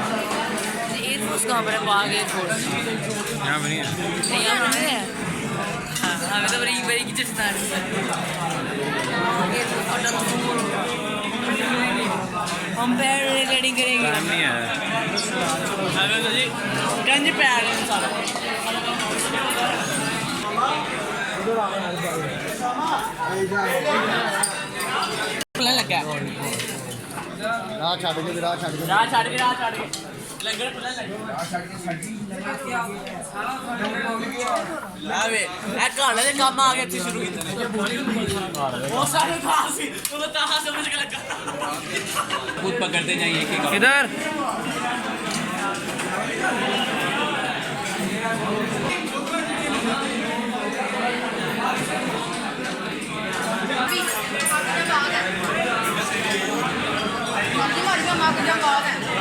Air force कहाँ पर है? बाग एयरफोर्स यहाँ पर नहीं है। नहीं यहाँ पर है। हाँ हमें तो बड़ी बड़ी की चश्मा हम पैर रेडी करेंगे। टाइम नहीं है। गंज पैर सारा लगा ਰਾਹ ਛੱਡ ਕੇ राह छाड़ के लंगर खुला वे गाने के काम आ गए थे शुरू वो सारे खास ही वो कहां समझ के लगा खुद पकड़ते जाइए एक इधर मारी का मार के जा बात है